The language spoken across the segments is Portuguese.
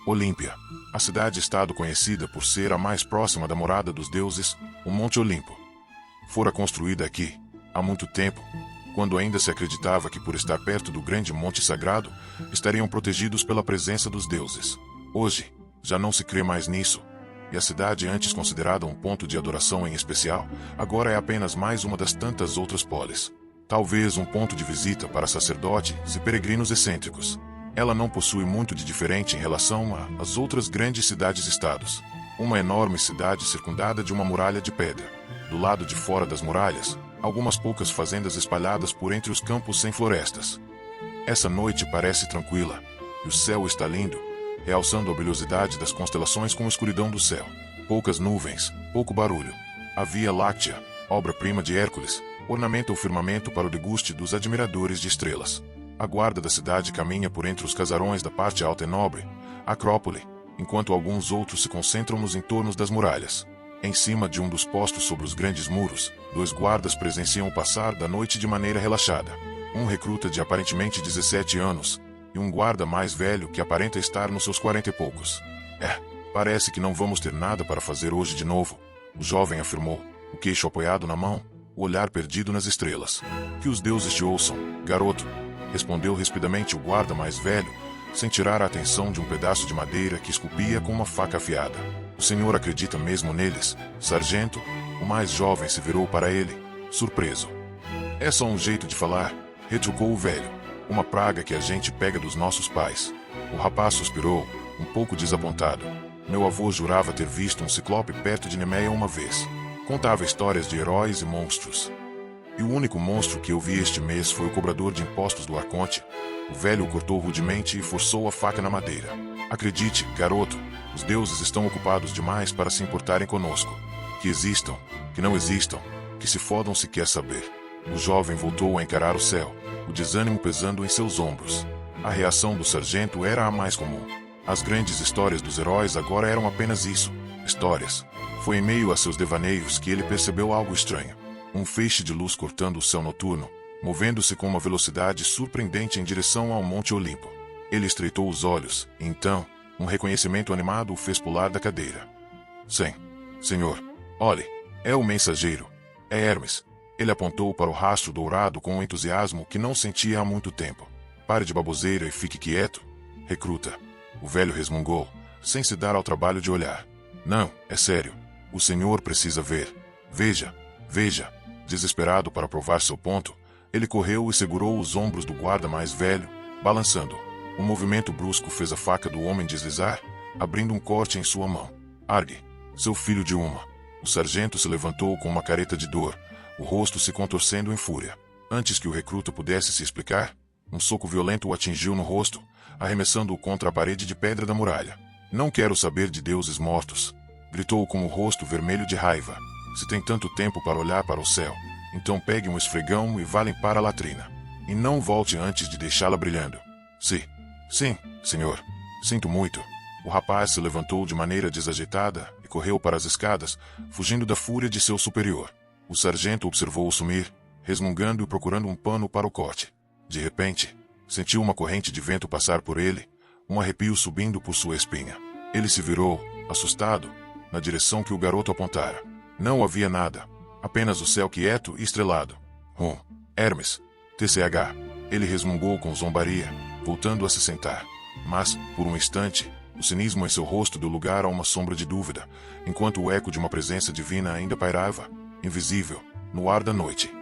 Olímpia. A cidade-estado conhecida por ser a mais próxima da morada dos deuses, o Monte Olimpo. Fora construída aqui, há muito tempo, quando ainda se acreditava que por estar perto do grande monte sagrado, estariam protegidos pela presença dos deuses. Hoje, já não se crê mais nisso, e a cidade antes considerada um ponto de adoração em especial, agora é apenas mais uma das tantas outras polis. Talvez um ponto de visita para sacerdotes e peregrinos excêntricos. Ela não possui muito de diferente em relação às outras grandes cidades-estados. Uma enorme cidade circundada de uma muralha de pedra. Do lado de fora das muralhas, algumas poucas fazendas espalhadas por entre os campos sem florestas. Essa noite parece tranquila, e o céu está lindo, realçando a brilhosidade das constelações com a escuridão do céu. Poucas nuvens, pouco barulho. A Via Láctea, obra-prima de Hércules, ornamenta o firmamento para o deguste dos admiradores de estrelas. A guarda da cidade caminha por entre os casarões da parte alta e nobre, a Acrópole, enquanto alguns outros se concentram nos entornos das muralhas. Em cima de um dos postos sobre os grandes muros, 2 guardas presenciam o passar da noite de maneira relaxada. Um recruta de aparentemente 17 anos, e um guarda mais velho que aparenta estar nos seus 40 e poucos. Parece que não vamos ter nada para fazer hoje de novo, o jovem afirmou, o queixo apoiado na mão, o olhar perdido nas estrelas. Que os deuses te ouçam, garoto, respondeu rispidamente o guarda mais velho, sem tirar a atenção de um pedaço de madeira que esculpia com uma faca afiada. O senhor acredita mesmo neles, sargento? O mais jovem se virou para ele, surpreso. É só um jeito de falar, retrucou o velho. Uma praga que a gente pega dos nossos pais. O rapaz suspirou, um pouco desapontado. Meu avô jurava ter visto um ciclope perto de Nemeia uma vez. Contava histórias de heróis e monstros. E o único monstro que eu vi este mês foi o cobrador de impostos do Arconte. O velho o cortou rudemente e forçou a faca na madeira. Acredite, garoto, os deuses estão ocupados demais para se importarem conosco. Que existam, que não existam, que se fodam se quer saber. O jovem voltou a encarar o céu, o desânimo pesando em seus ombros. A reação do sargento era a mais comum. As grandes histórias dos heróis agora eram apenas isso, histórias. Foi em meio a seus devaneios que ele percebeu algo estranho. Um feixe de luz cortando o céu noturno, movendo-se com uma velocidade surpreendente em direção ao Monte Olimpo. Ele estreitou os olhos, e então, um reconhecimento animado o fez pular da cadeira. Sim, senhor. Olhe, é o mensageiro. É Hermes. Ele apontou para o rastro dourado com um entusiasmo que não sentia há muito tempo. Pare de baboseira e fique quieto. Recruta. O velho resmungou, sem se dar ao trabalho de olhar. Não, é sério. O senhor precisa ver. Veja, veja. Desesperado para provar seu ponto, ele correu e segurou os ombros do guarda mais velho, balançando. Um movimento brusco fez a faca do homem deslizar, abrindo um corte em sua mão. Argue, seu filho de uma. O sargento se levantou com uma careta de dor, o rosto se contorcendo em fúria. Antes que o recruta pudesse se explicar, um soco violento o atingiu no rosto, arremessando-o contra a parede de pedra da muralha. Não quero saber de deuses mortos, gritou com o rosto vermelho de raiva. Se tem tanto tempo para olhar para o céu, então pegue um esfregão e vá limpar a latrina. E não volte antes de deixá-la brilhando. Sim, senhor. Sinto muito. O rapaz se levantou de maneira desajeitada e correu para as escadas, fugindo da fúria de seu superior. O sargento observou-o sumir, resmungando e procurando um pano para o corte. De repente, sentiu uma corrente de vento passar por ele, um arrepio subindo por sua espinha. Ele se virou, assustado, na direção que o garoto apontara. Não havia nada, apenas o céu quieto e estrelado. Hermes. TCH. Ele resmungou com zombaria, voltando a se sentar. Mas, por um instante, o cinismo em seu rosto deu lugar a uma sombra de dúvida, enquanto o eco de uma presença divina ainda pairava, invisível, no ar da noite.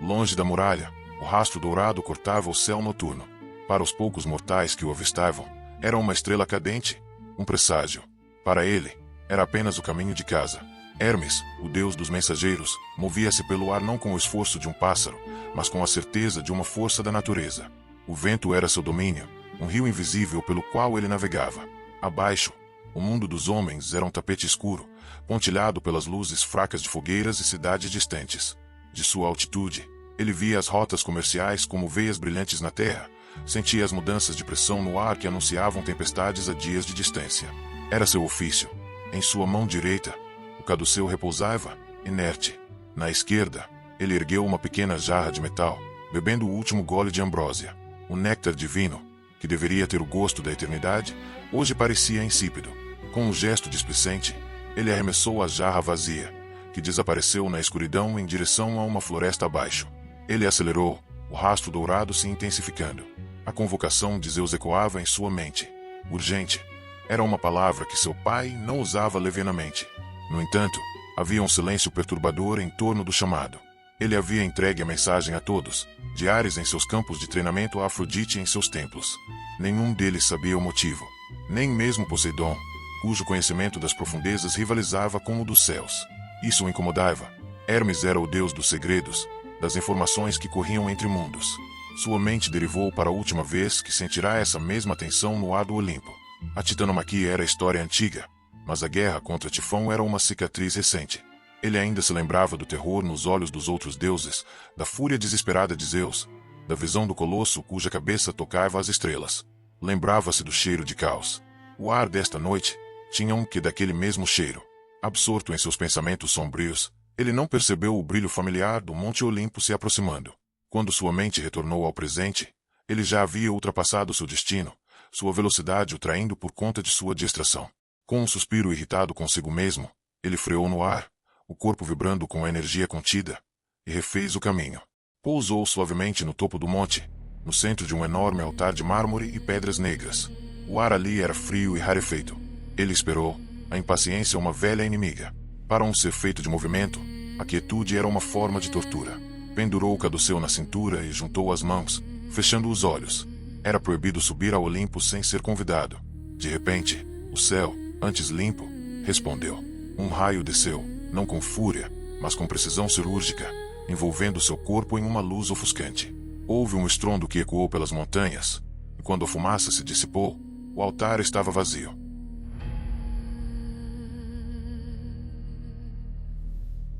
Longe da muralha, o rastro dourado cortava o céu noturno. Para os poucos mortais que o avistavam, era uma estrela cadente, um presságio. Para ele, era apenas o caminho de casa. Hermes, o deus dos mensageiros, movia-se pelo ar não com o esforço de um pássaro, mas com a certeza de uma força da natureza. O vento era seu domínio, um rio invisível pelo qual ele navegava. Abaixo, o mundo dos homens era um tapete escuro, pontilhado pelas luzes fracas de fogueiras e cidades distantes. De sua altitude, ele via as rotas comerciais como veias brilhantes na terra, sentia as mudanças de pressão no ar que anunciavam tempestades a dias de distância. Era seu ofício. Em sua mão direita, o caduceu repousava, inerte. Na esquerda, ele ergueu uma pequena jarra de metal, bebendo o último gole de ambrósia. O néctar divino, que deveria ter o gosto da eternidade, hoje parecia insípido. Com um gesto displicente, ele arremessou a jarra vazia, que desapareceu na escuridão em direção a uma floresta abaixo. Ele acelerou, o rastro dourado se intensificando. A convocação de Zeus ecoava em sua mente. Urgente. Era uma palavra que seu pai não usava levianamente. No entanto, havia um silêncio perturbador em torno do chamado. Ele havia entregue a mensagem a todos, de Ares em seus campos de treinamento a Afrodite em seus templos. Nenhum deles sabia o motivo. Nem mesmo Poseidon, cujo conhecimento das profundezas rivalizava com o dos céus. Isso o incomodava. Hermes era o deus dos segredos, das informações que corriam entre mundos. Sua mente derivou para a última vez que sentirá essa mesma tensão no ar do Olimpo. A titanomaquia era história antiga, mas a guerra contra Tifão era uma cicatriz recente. Ele ainda se lembrava do terror nos olhos dos outros deuses, da fúria desesperada de Zeus, da visão do colosso cuja cabeça tocava as estrelas. Lembrava-se do cheiro de caos. O ar desta noite tinha um quê daquele mesmo cheiro. Absorto em seus pensamentos sombrios, ele não percebeu o brilho familiar do Monte Olimpo se aproximando. Quando sua mente retornou ao presente, ele já havia ultrapassado seu destino, sua velocidade o traindo por conta de sua distração. Com um suspiro irritado consigo mesmo, ele freou no ar, o corpo vibrando com a energia contida, e refez o caminho. Pousou suavemente no topo do monte, no centro de um enorme altar de mármore e pedras negras. O ar ali era frio e rarefeito. Ele esperou, a impaciência uma velha inimiga. Para um ser feito de movimento, a quietude era uma forma de tortura. Pendurou o caduceu na cintura e juntou as mãos, fechando os olhos. Era proibido subir ao Olimpo sem ser convidado. De repente, o céu, antes limpo, respondeu. Um raio desceu, não com fúria, mas com precisão cirúrgica, envolvendo seu corpo em uma luz ofuscante. Houve um estrondo que ecoou pelas montanhas, e quando a fumaça se dissipou, o altar estava vazio.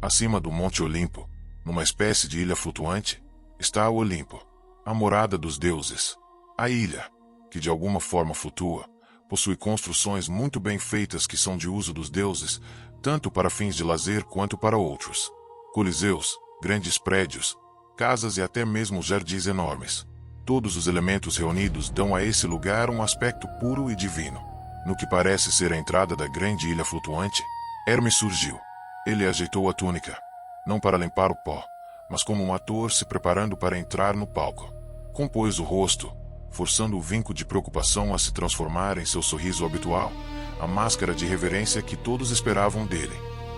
Acima do Monte Olimpo, numa espécie de ilha flutuante, está o Olimpo, a morada dos deuses. A ilha, que de alguma forma flutua, possui construções muito bem feitas que são de uso dos deuses, tanto para fins de lazer quanto para outros. Coliseus, grandes prédios, casas e até mesmo jardins enormes. Todos os elementos reunidos dão a esse lugar um aspecto puro e divino. No que parece ser a entrada da grande ilha flutuante, Hermes surgiu. Ele ajeitou a túnica, não para limpar o pó, mas como um ator se preparando para entrar no palco. Compôs o rosto, forçando o vinco de preocupação a se transformar em seu sorriso habitual, a máscara de reverência que todos esperavam dele.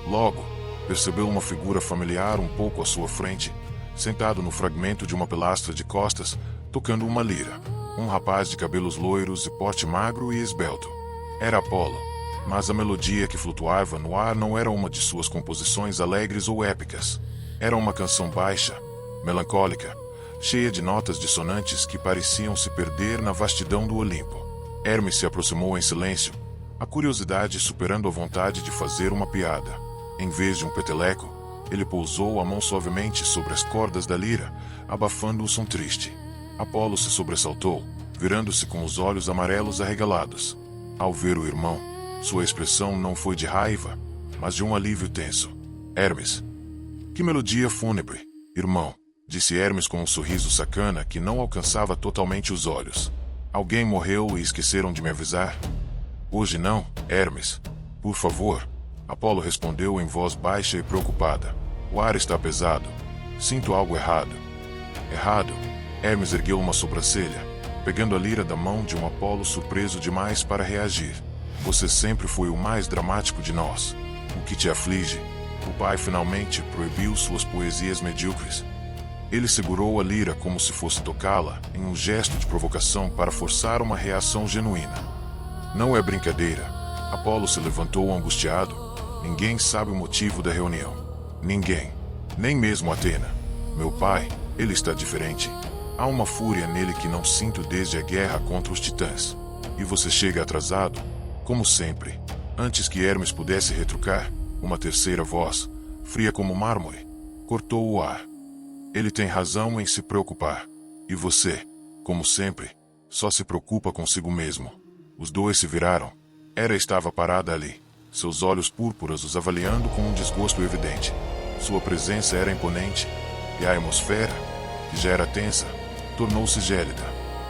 Logo, percebeu uma figura familiar um pouco à sua frente, sentado no fragmento de uma pilastra de costas, tocando uma lira. Um rapaz de cabelos loiros e porte magro e esbelto. Era Apolo, mas a melodia que flutuava no ar não era uma de suas composições alegres ou épicas. Era uma canção baixa, melancólica, cheia de notas dissonantes que pareciam se perder na vastidão do Olimpo. Hermes se aproximou em silêncio, a curiosidade superando a vontade de fazer uma piada. Em vez de um peteleco, ele pousou a mão suavemente sobre as cordas da lira, abafando o som triste. Apolo se sobressaltou, virando-se com os olhos amarelos arregalados. Ao ver o irmão, sua expressão não foi de raiva, mas de um alívio tenso. Hermes. Que melodia fúnebre, irmão, disse Hermes com um sorriso sacana que não alcançava totalmente os olhos. Alguém morreu e esqueceram de me avisar? Hoje não, Hermes. Por favor. Apolo respondeu em voz baixa e preocupada. O ar está pesado. Sinto algo errado. Errado? Hermes ergueu uma sobrancelha, pegando a lira da mão de um Apolo surpreso demais para reagir. Você sempre foi o mais dramático de nós. O que te aflige? O pai finalmente proibiu suas poesias medíocres. Ele segurou a lira como se fosse tocá-la, em um gesto de provocação para forçar uma reação genuína. Não é brincadeira. Apolo se levantou angustiado. Ninguém sabe o motivo da reunião. Ninguém. Nem mesmo Atena. Meu pai, ele está diferente. Há uma fúria nele que não sinto desde a guerra contra os titãs. E você chega atrasado, como sempre. Antes que Hermes pudesse retrucar, uma terceira voz, fria como mármore, cortou o ar. Ele tem razão em se preocupar. E você, como sempre, só se preocupa consigo mesmo. Os dois se viraram. Hera estava parada ali, seus olhos púrpuras os avaliando com um desgosto evidente. Sua presença era imponente, e a atmosfera, que já era tensa, tornou-se gélida.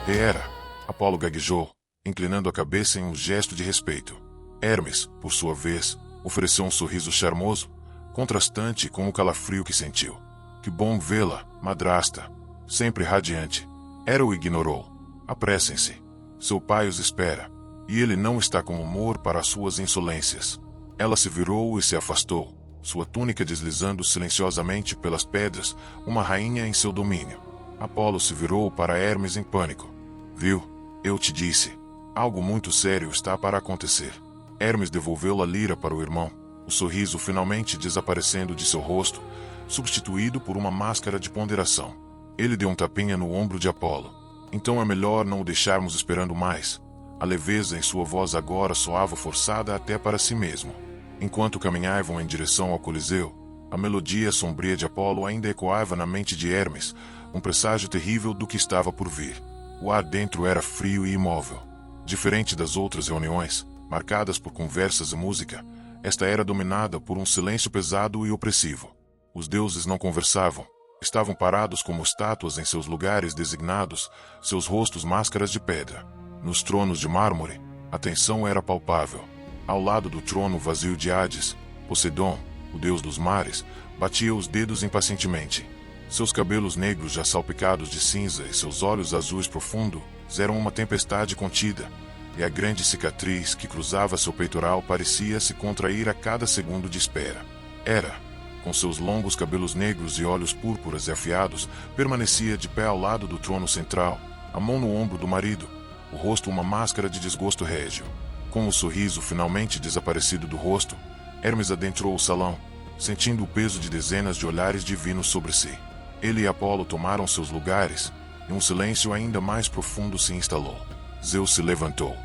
Hera, Apolo gaguejou, inclinando a cabeça em um gesto de respeito. Hermes, por sua vez, ofereceu um sorriso charmoso, contrastante com o calafrio que sentiu. Que bom vê-la, madrasta. Sempre radiante. Hera o ignorou. Apressem-se. Seu pai os espera. E ele não está com humor para as suas insolências. Ela se virou e se afastou, sua túnica deslizando silenciosamente pelas pedras, uma rainha em seu domínio. Apolo se virou para Hermes em pânico. Viu? Eu te disse. Algo muito sério está para acontecer. Hermes devolveu a lira para o irmão, o sorriso finalmente desaparecendo de seu rosto, substituído por uma máscara de ponderação. Ele deu um tapinha no ombro de Apolo. Então é melhor não o deixarmos esperando mais. A leveza em sua voz agora soava forçada até para si mesmo. Enquanto caminhavam em direção ao Coliseu, a melodia sombria de Apolo ainda ecoava na mente de Hermes, um presságio terrível do que estava por vir. O ar dentro era frio e imóvel. Diferente das outras reuniões, marcadas por conversas e música, esta era dominada por um silêncio pesado e opressivo. Os deuses não conversavam. Estavam parados como estátuas em seus lugares designados, seus rostos máscaras de pedra. Nos tronos de mármore, a tensão era palpável. Ao lado do trono vazio de Hades, Poseidon, o deus dos mares, batia os dedos impacientemente. Seus cabelos negros já salpicados de cinza e seus olhos azuis profundos eram uma tempestade contida, e a grande cicatriz que cruzava seu peitoral parecia se contrair a cada segundo de espera. Hera, com seus longos cabelos negros e olhos púrpuras e afiados, permanecia de pé ao lado do trono central, a mão no ombro do marido, o rosto uma máscara de desgosto régio. Com o sorriso finalmente desaparecido do rosto, Hermes adentrou o salão, sentindo o peso de dezenas de olhares divinos sobre si. Ele e Apolo tomaram seus lugares, e um silêncio ainda mais profundo se instalou. Zeus se levantou.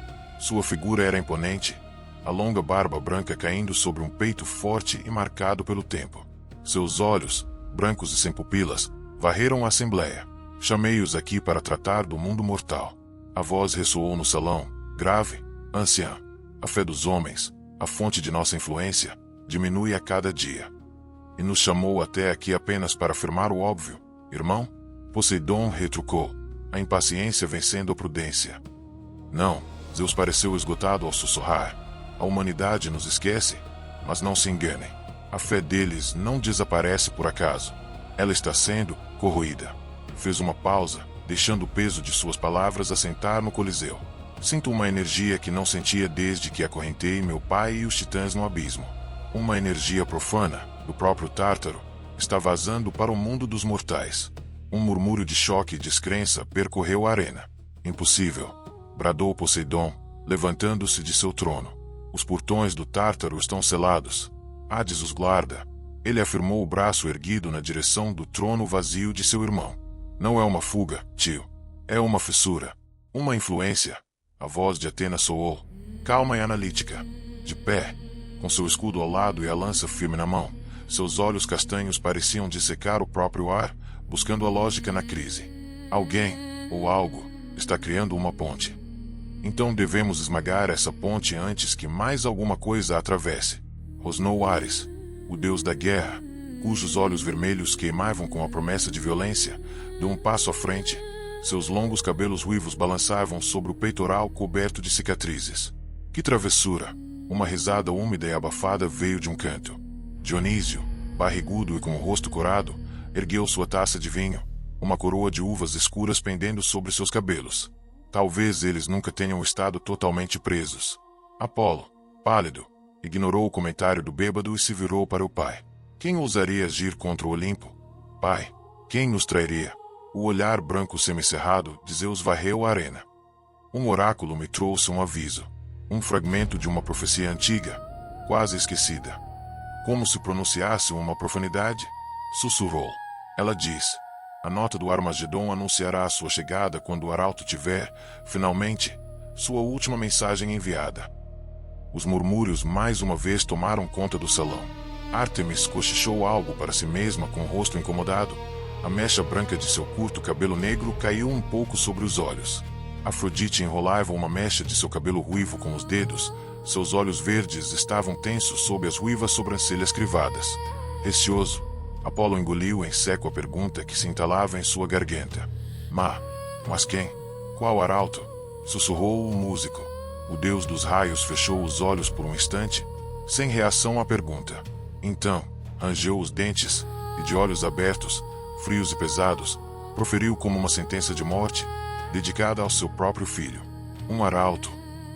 Sua figura era imponente, a longa barba branca caindo sobre um peito forte e marcado pelo tempo. Seus olhos, brancos e sem pupilas, varreram a assembleia. Chamei-os aqui para tratar do mundo mortal. A voz ressoou no salão, grave, anciã. A fé dos homens, a fonte de nossa influência, diminui a cada dia. E nos chamou até aqui apenas para afirmar o óbvio, irmão? Poseidon retrucou, a impaciência vencendo a prudência. Não, Zeus pareceu esgotado ao sussurrar. A humanidade nos esquece, mas não se enganem. A fé deles não desaparece por acaso. Ela está sendo corroída. Fez uma pausa, deixando o peso de suas palavras assentar no Coliseu. Sinto uma energia que não sentia desde que acorrentei meu pai e os titãs no abismo. Uma energia profana, do próprio Tártaro, está vazando para o mundo dos mortais. Um murmúrio de choque e descrença percorreu a arena. Impossível, bradou Poseidon, levantando-se de seu trono. Os portões do Tártaro estão selados. Hades os guarda. Ele afirmou o braço erguido na direção do trono vazio de seu irmão. Não é uma fuga, tio. É uma fissura. Uma influência. A voz de Atena soou, calma e analítica. De pé, com seu escudo ao lado e a lança firme na mão, seus olhos castanhos pareciam dissecar o próprio ar, buscando a lógica na crise. Alguém, ou algo, está criando uma ponte. Então devemos esmagar essa ponte antes que mais alguma coisa a atravesse. Rosnou Ares, o deus da guerra, cujos olhos vermelhos queimavam com a promessa de violência, deu um passo à frente. Seus longos cabelos ruivos balançavam sobre o peitoral coberto de cicatrizes. Que travessura! Uma risada úmida e abafada veio de um canto. Dionísio, barrigudo e com o rosto corado, ergueu sua taça de vinho, uma coroa de uvas escuras pendendo sobre seus cabelos. Talvez eles nunca tenham estado totalmente presos. Apolo, pálido, ignorou o comentário do bêbado e se virou para o pai. Quem ousaria agir contra o Olimpo? Pai, quem nos trairia? O olhar branco semicerrado de Zeus varreu a arena. Um oráculo me trouxe um aviso. Um fragmento de uma profecia antiga, quase esquecida. Como se pronunciasse uma profanidade? Sussurrou. Ela diz: a nota do Armagedon anunciará a sua chegada quando o arauto tiver, finalmente, sua última mensagem enviada. Os murmúrios mais uma vez tomaram conta do salão. Ártemis cochichou algo para si mesma com o rosto incomodado. A mecha branca de seu curto cabelo negro caiu um pouco sobre os olhos. Afrodite enrolava uma mecha de seu cabelo ruivo com os dedos. Seus olhos verdes estavam tensos sob as ruivas sobrancelhas crivadas. Receoso, Apolo engoliu em seco a pergunta que se entalava em sua garganta. Mas quem? Qual arauto? sussurrou o músico. O deus dos raios fechou os olhos por um instante, sem reação à pergunta. Então, rangeu os dentes e, de olhos abertos, frios e pesados, proferiu como uma sentença de morte, dedicada ao seu próprio filho. Um arauto,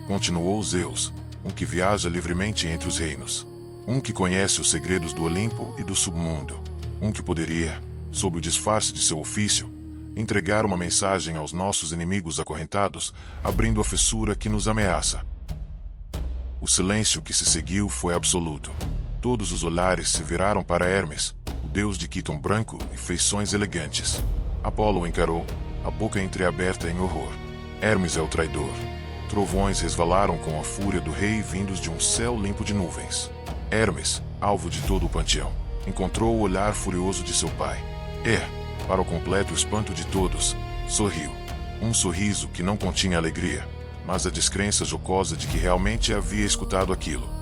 continuou Zeus, um que viaja livremente entre os reinos. Um que conhece os segredos do Olimpo e do submundo. Um que poderia, sob o disfarce de seu ofício, entregar uma mensagem aos nossos inimigos acorrentados, abrindo a fissura que nos ameaça. O silêncio que se seguiu foi absoluto. Todos os olhares se viraram para Hermes, o deus de quiton branco e feições elegantes. Apolo o encarou, a boca entreaberta em horror. Hermes é o traidor. Trovões resvalaram com a fúria do rei vindos de um céu limpo de nuvens. Hermes, alvo de todo o panteão, encontrou o olhar furioso de seu pai. Para o completo espanto de todos, sorriu. Um sorriso que não continha alegria, mas a descrença jocosa de que realmente havia escutado aquilo.